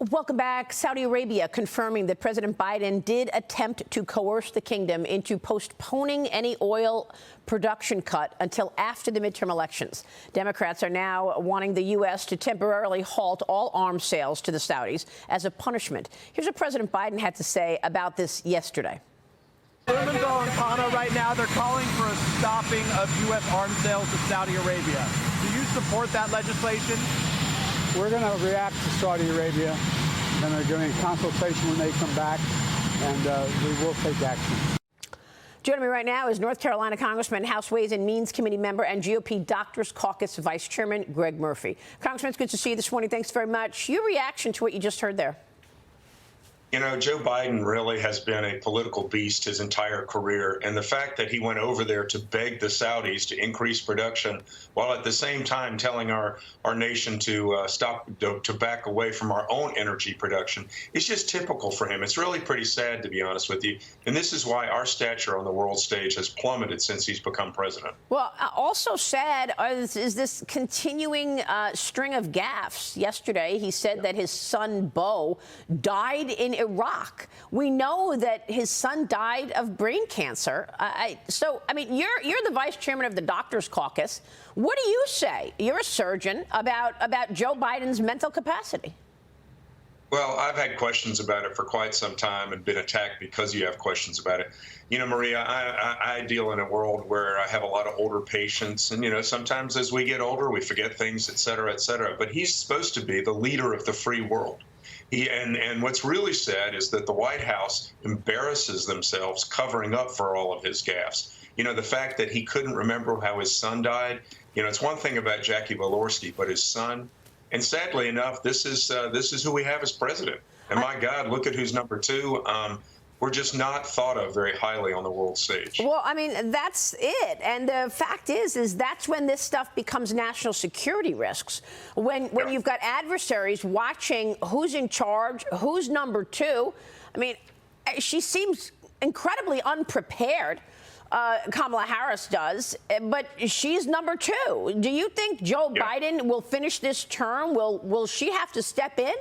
Welcome back. Saudi Arabia confirming that President Biden did attempt to coerce the kingdom into postponing any oil production cut until after the midterm elections. Democrats are now wanting the U.S. to temporarily halt all arms sales to the Saudis as a punishment. Here's what President Biden had to say about this yesterday. Blumenthal and Khanna right now, they're calling for a stopping of U.S. arms sales to Saudi Arabia. Do you support that legislation? We're going to react to Saudi Arabia, and they're doing a consultation when they come back, and we will take action. Joining me right now is North Carolina Congressman, House Ways and Means Committee member, and GOP Doctors Caucus Vice Chairman Greg Murphy. Congressman, it's good to see you this morning. Thanks very much. Your reaction to what you just heard there? You know, Joe Biden really has been a political beast his entire career. And the fact that he went over there to beg the Saudis to increase production while at the same time telling our nation to to back away from our own energy production is just typical for him. It's really pretty sad, to be honest with you. And this is why our stature on the world stage has plummeted since he's become president. Well, also sad is this continuing string of gaffes. Yesterday, he said that his son, Beau, died in Iraq. We know that his son died of brain cancer. So, I mean, you're the vice chairman of the Doctors Caucus. What do you say? You're a surgeon about Joe Biden's mental capacity. Well, I've had questions about it for quite some time and been attacked because you have questions about it. You know, Maria, I deal in a world where I have a lot of older patients. And, you know, sometimes as we get older, we forget things, et cetera, et cetera. But he's supposed to be the leader of the free world. And what's really sad is that the White House embarrasses themselves covering up for all of his gaffes. You know, the fact that he couldn't remember how his son died, you know, it's one thing about Jackie Walorski, but his son. And sadly enough, this is who we have as president. And my God, look at who's number two. We're just not thought of very highly on the world stage. Well, I mean, that's it. And the fact is that's when this stuff becomes national security risks. When you've got adversaries watching who's in charge, who's number two. I mean, she seems incredibly unprepared. Kamala Harris does, but she's number two. Do you think Joe Biden will finish this term? Will she have to step in?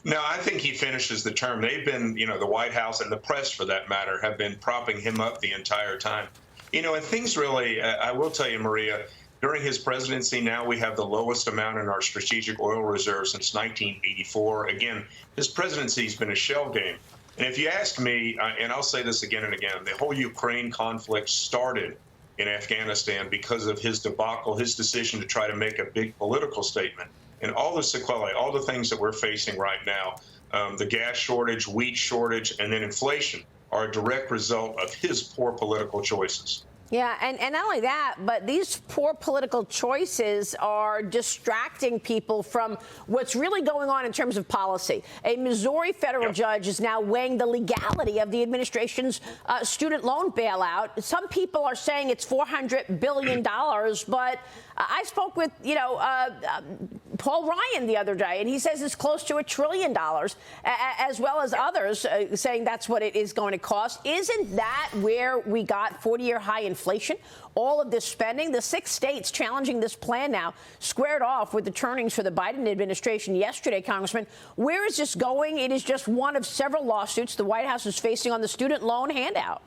No, I think he finishes the term. They've been, you know, the White House and the press, for that matter, have been propping him up the entire time. You know, and things really, I will tell you, Maria, during his presidency, now we have the lowest amount in our strategic oil reserve since 1984. Again, his presidency's been a shell game. And if you ask me, and I'll say this again and again, the whole Ukraine conflict started in Afghanistan because of his debacle, his decision to try to make a big political statement. And all the sequelae, all the things that we're facing right now, the gas shortage, wheat shortage, and then inflation are a direct result of his poor political choices. Yeah, and not only that, but these poor political choices are distracting people from what's really going on in terms of policy. A Missouri federal judge is now weighing the legality of the administration's student loan bailout. Some people are saying it's $400 billion, but I spoke with, Paul Ryan the other day, and he says it's close to $1 trillion, as well as others saying that's what it is going to cost. Isn't that where we got 40-year high inflation? All of this spending, the 6 states challenging this plan now squared off with the turnings for the Biden administration yesterday, Congressman. Where is this going? It is just one of several lawsuits the White House is facing on the student loan handout.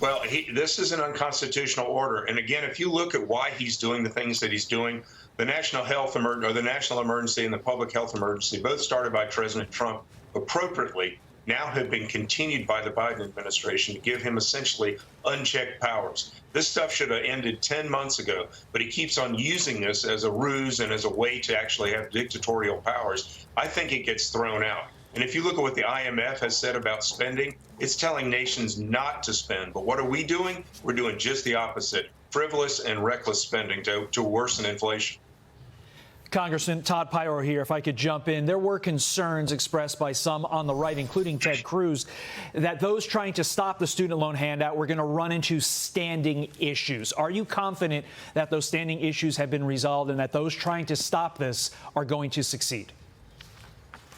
Well, this is an unconstitutional order. And again, if you look at why he's doing the things that he's doing, the national health the national emergency and the public health emergency, both started by President Trump appropriately, now have been continued by the Biden administration to give him essentially unchecked powers. This stuff should have ended 10 months ago, but he keeps on using this as a ruse and as a way to actually have dictatorial powers. I think it gets thrown out. And if you look at what the IMF has said about spending, it's telling nations not to spend. But what are we doing? We're doing just the opposite, frivolous and reckless spending to worsen inflation. Congressman Todd Pyro here. If I could jump in, there were concerns expressed by some on the right, including Ted Cruz, that those trying to stop the student loan handout were going to run into standing issues. Are you confident that those standing issues have been resolved and that those trying to stop this are going to succeed?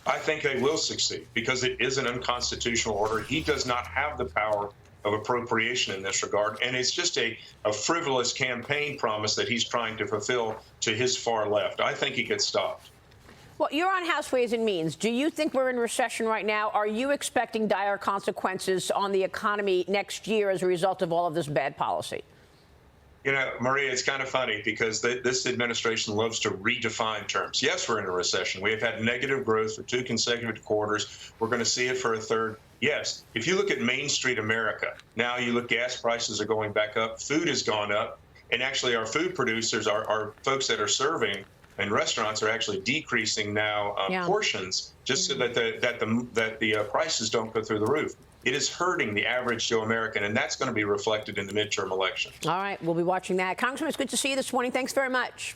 I think they will succeed because it is an unconstitutional order. He does not have the power of appropriation in this regard, and it's just a frivolous campaign promise that he's trying to fulfill to his far left. I think he gets stopped. Well, you're on House Ways and Means. Do you think we're in recession right now? Are you expecting dire consequences on the economy next year as a result of all of this bad policy? You know, Maria, it's kind of funny because this administration loves to redefine terms. Yes, we're in a recession. We have had negative growth for 2 consecutive quarters. We're going to see it for a third. Yes, if you look at Main Street America, now you look, gas prices are going back up, food has gone up, and actually our food producers, our folks that are serving and restaurants are actually decreasing now portions just so that the prices don't go through the roof. It is hurting the average Joe American, and that's going to be reflected in the midterm election. All right, we'll be watching that. Congressman, it's good to see you this morning. Thanks very much.